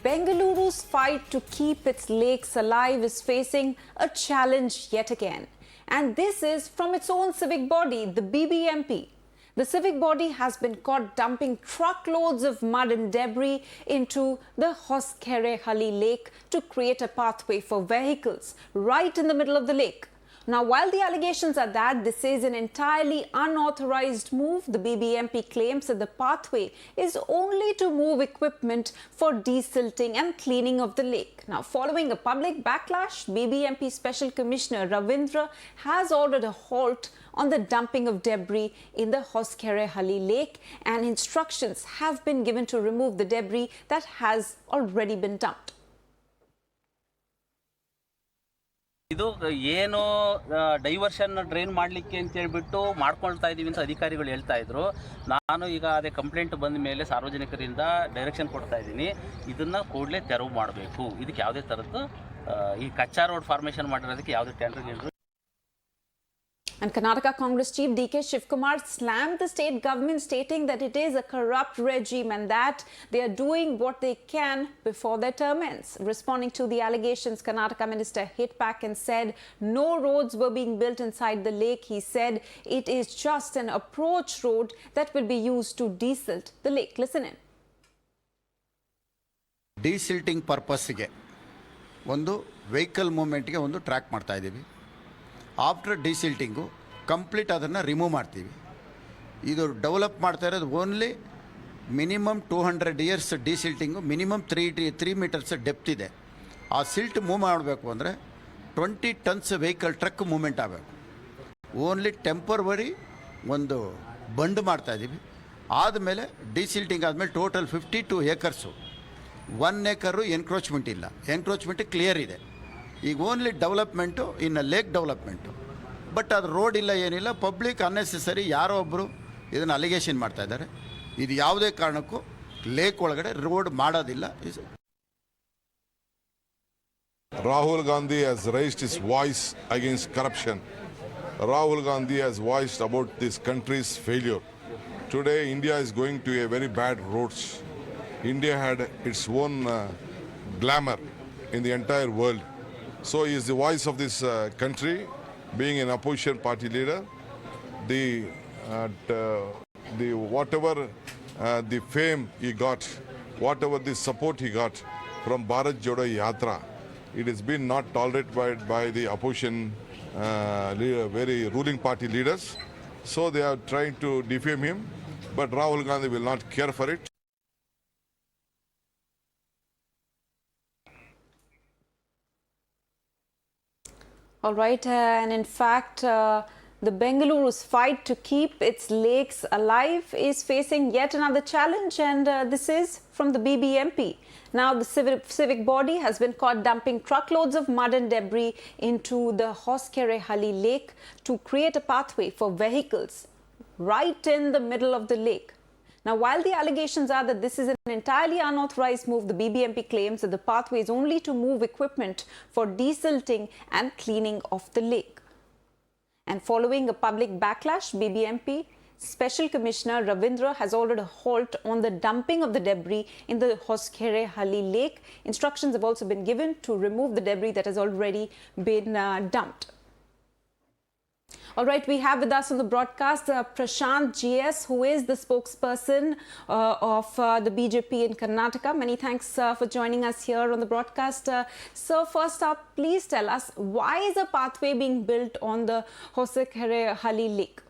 Bengaluru's fight to keep its lakes alive is facing a challenge yet again. And this is from its own civic body, the BBMP. The civic body has been caught dumping truckloads of mud and debris into the Hosakerehalli lake to create a pathway for vehicles right in the middle of the lake. Now, while the allegations are that this is an entirely unauthorized move, the BBMP claims that the pathway is only to move equipment for desilting and cleaning of the lake. Now, following a public backlash, BBMP Special Commissioner Ravindra has ordered a halt on the dumping of debris in the Hosakerehalli lake, and instructions have been given to remove the debris that has already been dumped. ಇದು ಏನು diversion drain ಮಾಡಲಿಕ್ಕೆ ಅಂತ ಹೇಳ್ಬಿಟ್ಟು ಮಾಡ್ಕೊಳ್ತಾ ಇದ್ದೀವಿ ಅಂತ ಅಧಿಕಾರಿಗಳು ಹೇಳ್ತಾ ಇದ್ರು. ನಾನು ಈಗ ಅದೇ ಕಂಪ್ಲೇಂಟ್ ಬಂದ ಮೇಲೆ ಸಾರ್ವಜನಿಕರಿಂದ ಡೈರೆಕ್ಷನ್ ಕೊಡ್ತಾ ಇದ್ದೀನಿ, ಇದನ್ನು ಕೂಡಲೇ ತೆರವು ಮಾಡಬೇಕು. ಇದಕ್ಕೆ ಯಾವುದೇ ಥರದ್ದು ಈ ಕಚ್ಚಾ ರೋಡ್ ಫಾರ್ಮೇಷನ್ ಮಾಡಿರೋದಕ್ಕೆ ಯಾವುದೇ tender. And Karnataka Congress Chief D.K. Shivkumar slammed the state government, stating that it is a corrupt regime and that they are doing what they can before their term ends. Responding to the allegations, Karnataka Minister hit back and said no roads were being built inside the lake. He said it is just an approach road that will be used to desilt the lake. Listen in. Desilting purpose ಗೆ ಒಂದು vehicle movement ಗೆ ಒಂದು track ಮಾಡ್ತಾ ಇದ್ದೀವಿ. After ಡಿಸಿಲ್ಟಿಂಗು complete ಅದನ್ನು remove ಮಾಡ್ತೀವಿ. ಇದು develop ಮಾಡ್ತಾ ಇರೋದು only minimum 200 years ಡಿಸಿಲ್ಟಿಂಗು, minimum 3 metres depth ಇದೆ. ಆ ಸಿಲ್ಟ್ ಮೂವ್ ಮಾಡಬೇಕು ಅಂದರೆ 20 ಟನ್ಸ್ ವೆಹಿಕಲ್ ಟ್ರಕ್ ಮೂವ್ಮೆಂಟ್ ಆಗಬೇಕು. ಓನ್ಲಿ ಟೆಂಪರವರಿ ಒಂದು ಬಂಡ್ ಮಾಡ್ತಾಯಿದ್ದೀವಿ. ಆದಮೇಲೆ ಡಿಸಿಲ್ಟಿಂಗ್ ಆದಮೇಲೆ ಟೋಟಲ್ 52 ಏಕರ್ಸು, 1 ಏಕರು ಎನ್ಕ್ರೋಚ್ಮೆಂಟ್ ಇಲ್ಲ, ಎನ್ಕ್ರೋಚ್ಮೆಂಟ್ ಕ್ಲಿಯರ್ ಇದೆ. ಈಗ ಓನ್ಲಿ ಡೆವಲಪ್ಮೆಂಟು ಇನ್ನು ಲೇಕ್ ಡೆವಲಪ್ಮೆಂಟು, ಬಟ್ ಅದು ರೋಡ್ ಇಲ್ಲ, ಏನಿಲ್ಲ. ಪಬ್ಲಿಕ್ ಅನ್ನೆಸೆಸರಿ ಯಾರೋ ಒಬ್ಬರು ಇದನ್ನು ಅಲಿಗೇಷನ್ ಮಾಡ್ತಾ ಇದ್ದಾರೆ. ಇದು ಯಾವುದೇ ಕಾರಣಕ್ಕೂ ಲೇಕ್ ಒಳಗಡೆ ರೋಡ್ ಮಾಡೋದಿಲ್ಲ. Rahul Gandhi has raised his voice against corruption. Rahul Gandhi has voiced about this country's failure. Today India is going to a very bad roads. India had its own glamour in the entire world. So he is the voice of this country, being an opposition party leader. The whatever the fame he got, whatever the support he got from Bharat Jodo Yatra, it has been not tolerated by the opposition very ruling party leaders. So they are trying to defame him, but Rahul Gandhi will not care for it. All right, and in fact, the Bengaluru's fight to keep its lakes alive is facing yet another challenge, and this is from the BBMP. Now, the civic body has been caught dumping truckloads of mud and debris into the Hosakerehalli lake to create a pathway for vehicles right in the middle of the lake. Now, while the allegations are that this is an entirely unauthorized move, the BBMP claims that the pathway is only to move equipment for desilting and cleaning of the lake. And following a public backlash, BBMP Special Commissioner Ravindra has ordered a halt on the dumping of the debris in the Hosakerehalli lake. Instructions have also been given to remove the debris that has already been dumped. All right, we have with us on the broadcast Prashant GS, who is the spokesperson of the BJP in Karnataka. Many thanks for joining us here on the broadcast. So first up, please tell us, why is a pathway being built on the Hosakerehalli lake?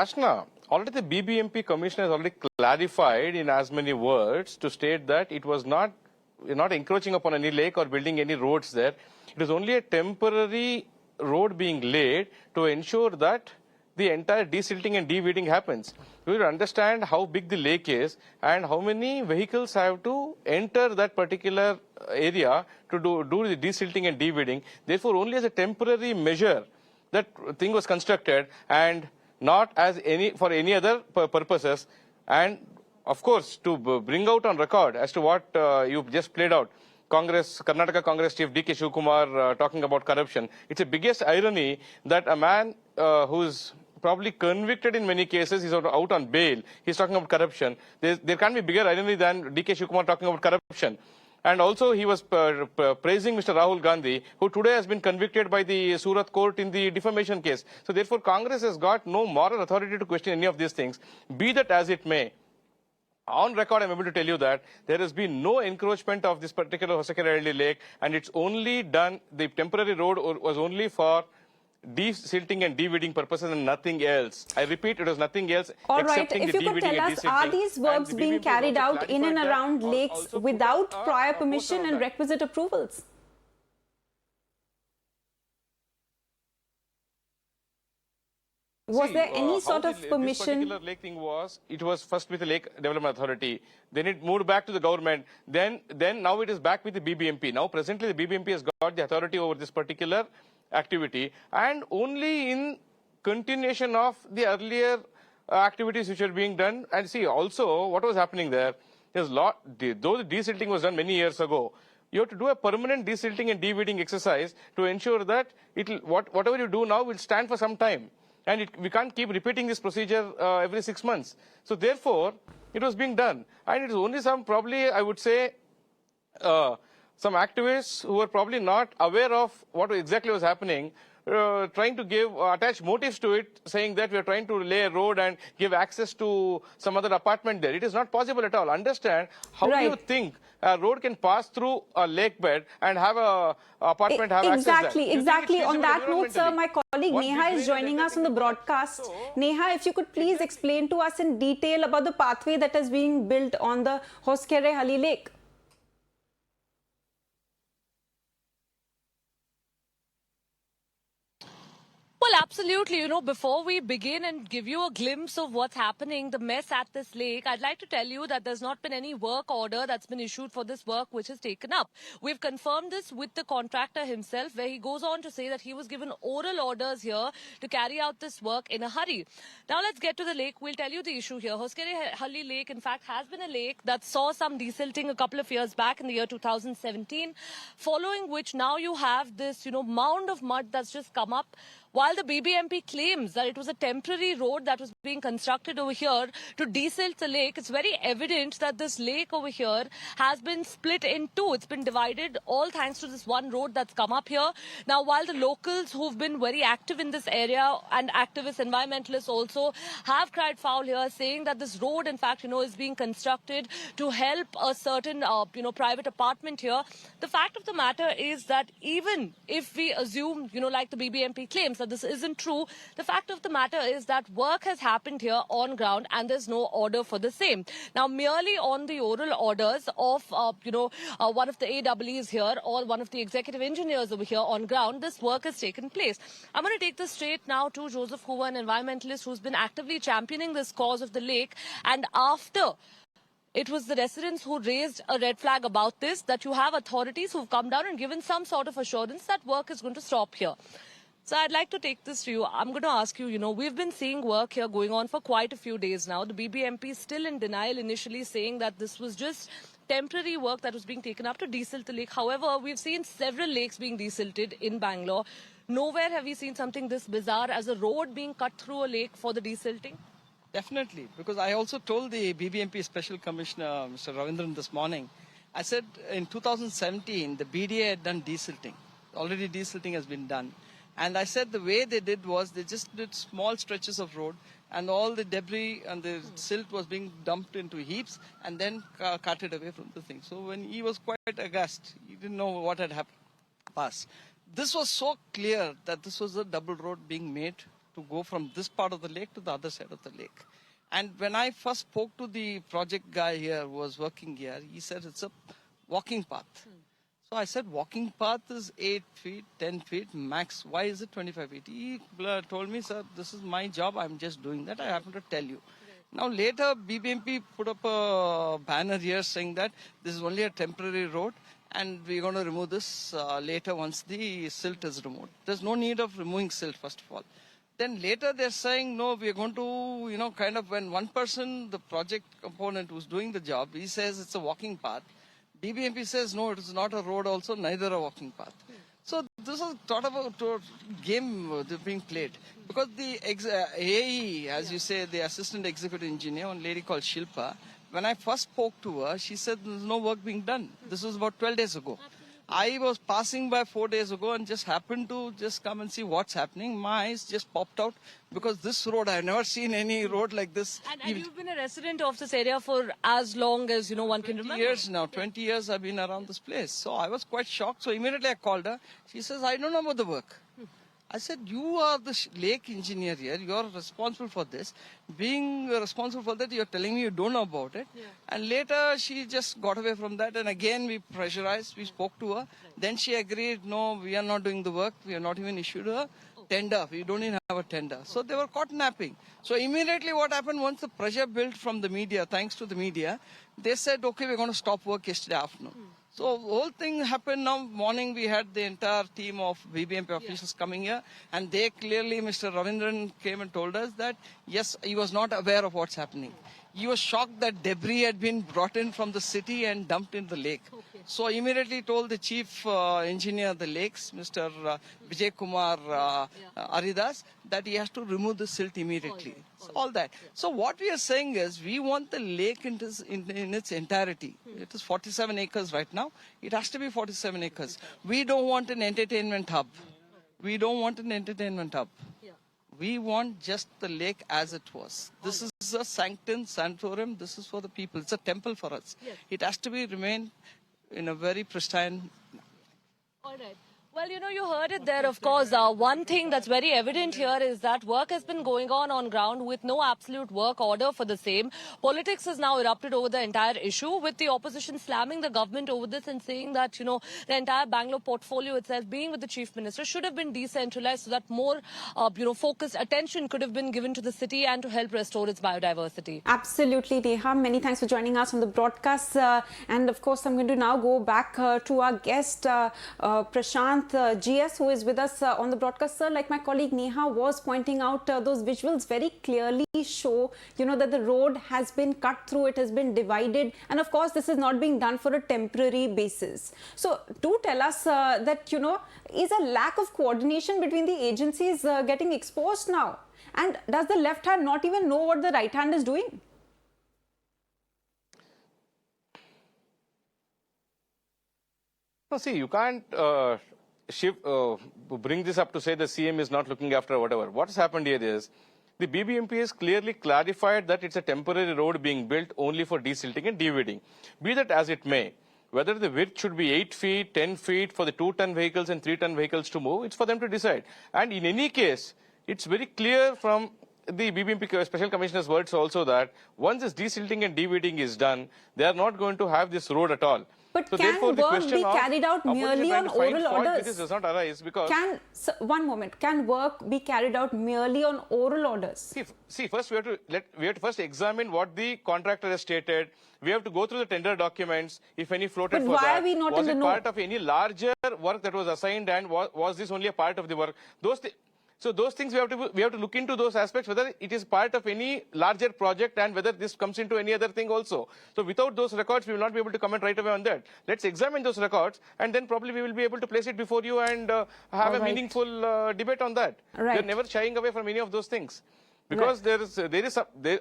Ashna, already the BBMP commissioner has already clarified in as many words to state that it was not encroaching upon any lake or building any roads there. It is only a temporary road being laid to ensure that the entire desilting and deweeding happens. We will understand how big the lake is and how many vehicles have to enter that particular area to do the desilting and deweeding. Therefore, only as a temporary measure that thing was constructed and not as for any other purposes. And of course, to bring out on record as to what you just played out, Karnataka Congress Chief D.K. Shivkumar talking about corruption. It's the biggest irony that a man whose probably convicted in many cases. He's out on bail. He's talking about corruption. There can't be bigger irony than DK Shivakumar talking about corruption. And also he was praising Mr. Rahul Gandhi, who today has been convicted by the Surat court in the defamation case. So therefore, Congress has got no moral authority to question any of these things. Be that as it may, on record, I'm able to tell you that there has been no encroachment of this particular Hosakerehalli lake, and it's only done, the temporary road was only for de-silting and de-weeding purposes and nothing else. I repeat, it was nothing else. All right, excepting if the you could de-weeding tell and us, are de-silting. these works And the being BBMP carried also out in and clarified around that, lakes also put without a prior poster permission on and that. requisite approvals? Was there any sort of This permission? particular lake thing was, it was first with the Lake Development Authority, then it moved back to the government, then now it is back with the BBMP. Now presently the BBMP has got the authority over this particular activity, and only in continuation of the earlier activities which are being done. And see also what was happening there, there's though the desilting was done many years ago, you have to do a permanent desilting and de-weeding exercise to ensure that whatever you do now will stand for some time. And we can't keep repeating this procedure every 6 months. So therefore, it was being done. And it is only some, probably, I would say, some activists who were probably not aware of what exactly was happening, trying to attach motives to it, saying that we are trying to lay a road and give access to some other apartment there. It is not possible at all. Understand, how do you think a road can pass through a lake bed and have a apartment have access there? Exactly. On that note, sir, environmentally? my colleague What Neha big is way joining that us on the they broadcast. So- Neha, if you could please explain to us in detail about the pathway that is being built on the Hosakerehalli lake. Well, absolutely. You know, before we begin and give you a glimpse of what's happening, the mess at this lake, I'd like to tell you that there's not been any work order that's been issued for this work which is taken up. We've confirmed this with the contractor himself, where he goes on to say that he was given oral orders here to carry out this work in a hurry. Now, let's get to the lake. We'll tell you the issue here. Hosakerehalli Lake, in fact, has been a lake that saw some desilting a couple of years back in the year 2017, following which now you have this, mound of mud that's just come up. While the BBMP claims that it was a temporary road that was being constructed over here to desilt the lake, it's very evident that this lake over here has been split in two. It's been divided all thanks to this one road that's come up here. Now, while the locals who've been very active in this area and activists, environmentalists also have cried foul here, saying that this road, in fact, is being constructed to help a certain, private apartment here. The fact of the matter is that even if we assume, like the BBMP claims, that this isn't true, the fact of the matter is that work has happened here on ground and there's no order for the same. Now, merely on the oral orders of, one of the AWEs here or one of the executive engineers over here on ground, this work has taken place. I'm going to take this straight now to Joseph Hoover, an environmentalist who's been actively championing this cause of the lake. And after it was the residents who raised a red flag about this, that you have authorities who've come down and given some sort of assurance that work is going to stop here. So I'd like to take this to you. I'm going to ask you, we've been seeing work here going on for quite a few days now. The BBMP is still in denial, initially saying that this was just temporary work that was being taken up to desilt the lake. However, we've seen several lakes being desilted in Bangalore. Nowhere have we seen something this bizarre as a road being cut through a lake for the desilting. Definitely, because I also told the BBMP Special Commissioner, Mr. Ravindran, this morning, I said in 2017, the BDA had done desilting. Already desilting has been done. And I said the way they did was they just did small stretches of road and all the debris and the silt was being dumped into heaps and then carted away from the thing. So when he was quite aghast, he didn't know what had happened. This was so clear that this was a double road being made to go from this part of the lake to the other side of the lake. And when I first spoke to the project guy here who was working here, he said it's a walking path. So I said, walking path is 8 feet, 10 feet max. Why is it 25 feet? He told me, sir, this is my job. I'm just doing that. I happen to tell you. Now later, BBMP put up a banner here saying that this is only a temporary road and we're going to remove this later once the silt is removed. There's no need of removing silt, first of all. Then later they're saying, no, we're going to, kind of when one person, the project component who's doing the job, he says it's a walking path. BBMP says, no, it is not a road also, neither a walking path. So this is thought about a game being played. Because the AE, as you say, the assistant executive engineer, one lady called Shilpa, when I first spoke to her, she said there's no work being done. This was about 12 days ago. I was passing by 4 days ago and just happened to just come and see what's happening. My eyes just popped out because this road, I've never seen any road like this. And you've been a resident of this area for as long as, one can remember? 20 years now. 20 years I've been around this place. So I was quite shocked. So immediately I called her. She says, I don't know about the work. I said, you are the lake engineer here. You're responsible for this. Being responsible for that, you're telling me you don't know about it. Yeah. And later, she just got away from that. And again, we pressurized. We spoke to her. Right. Then she agreed, no, we are not doing the work. We are not even issued a tender. We don't even have a tender. So they were caught napping. So immediately what happened, once the pressure built from the media, thanks to the media, they said, okay, we're going to stop work yesterday afternoon. So the whole thing happened now morning. We had the entire team of BBMP officials coming here, and they clearly, Mr. Ravindran came and told us that, yes, he was not aware of what's happening. He was shocked that debris had been brought in from the city and dumped in the lake. Okay. So immediately told the chief engineer of the lakes, Mr. Vijay Kumar Aridas, that he has to remove the silt immediately. So all that. Yeah. So what we are saying is, we want the lake in its entirety. It is 47 acres right now. It has to be 47 acres. We don't want an entertainment hub. We don't want an entertainment hub. We want just the lake as it was. This is a sanctum sanctorum. This is for the people. It's a temple for us. Yes. It has to be remain in a very pristine. All right. Well, you heard it there, of course. One thing that's very evident here is that work has been going on ground with no absolute work order for the same. Politics has now erupted over the entire issue, with the opposition slamming the government over this and saying that, the entire Bangalore portfolio itself, being with the chief minister, should have been decentralized so that more, focused attention could have been given to the city and to help restore its biodiversity. Absolutely, Neha. Many thanks for joining us on the broadcast. And of course, I'm going to now go back to our guest, Prashant GS, who is with us on the broadcast. Sir, like my colleague Neha was pointing out, those visuals very clearly show, that the road has been cut through, it has been divided, and of course this is not being done for a temporary basis. So do tell us that, is a lack of coordination between the agencies getting exposed now? And does the left hand not even know what the right hand is doing? No, see, you can't bring this up to say the CM is not looking after whatever. What has happened here is, the BBMP has clearly clarified that it's a temporary road being built only for desilting and deweeding. Be that as it may, whether the width should be 8 feet, 10 feet for the 2-ton vehicles and 3-ton vehicles to move, it's for them to decide. And in any case, it's very clear from the BBMP Special Commissioner's words also that once this desilting and deweeding is done, they are not going to have this road at all. But so can work be carried out merely on oral orders? This does not arise because... One moment. Can work be carried out merely on oral orders? See, first we have to first examine what the contractor has stated. We have to go through the tender documents, if any floated but for why that. Are we not was in it the part of any larger work that was assigned, and was this only a part of the work? So those things we have to look into those aspects, whether it is part of any larger project and whether this comes into any other thing also. So without those records, we will not be able to comment right away on that. Let's examine those records, and then probably we will be able to place it before you and have a meaningful debate on that. Right. We are never shying away from any of those things. Because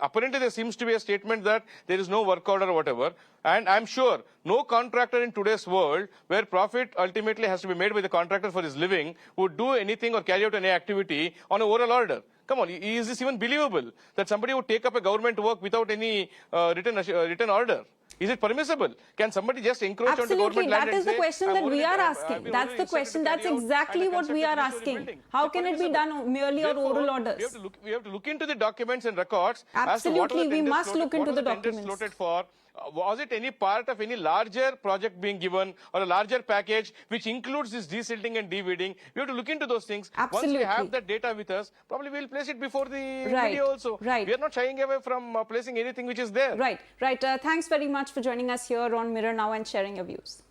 apparently there seems to be a statement that there is no work order or whatever. And I'm sure no contractor in today's world, where profit ultimately has to be made by the contractor for his living, would do anything or carry out any activity on an oral order. Come on, is this even believable that somebody would take up a government work without any written order? Is it permissible? Can somebody just encroach on the government land? That is the question that we are asking. That's the question. That's exactly what we are asking. How can it be done merely on oral orders? We have to look into the documents and records. Absolutely, we must look into the documents. Was it any part of any larger project being given or a larger package which includes this desilting and deweeding? We have to look into those things. Absolutely. Once we have that data with us, probably we'll place it before the media also. Right. We are not shying away from placing anything which is there. Right. Thanks very much for joining us here on Mirror Now and sharing your views.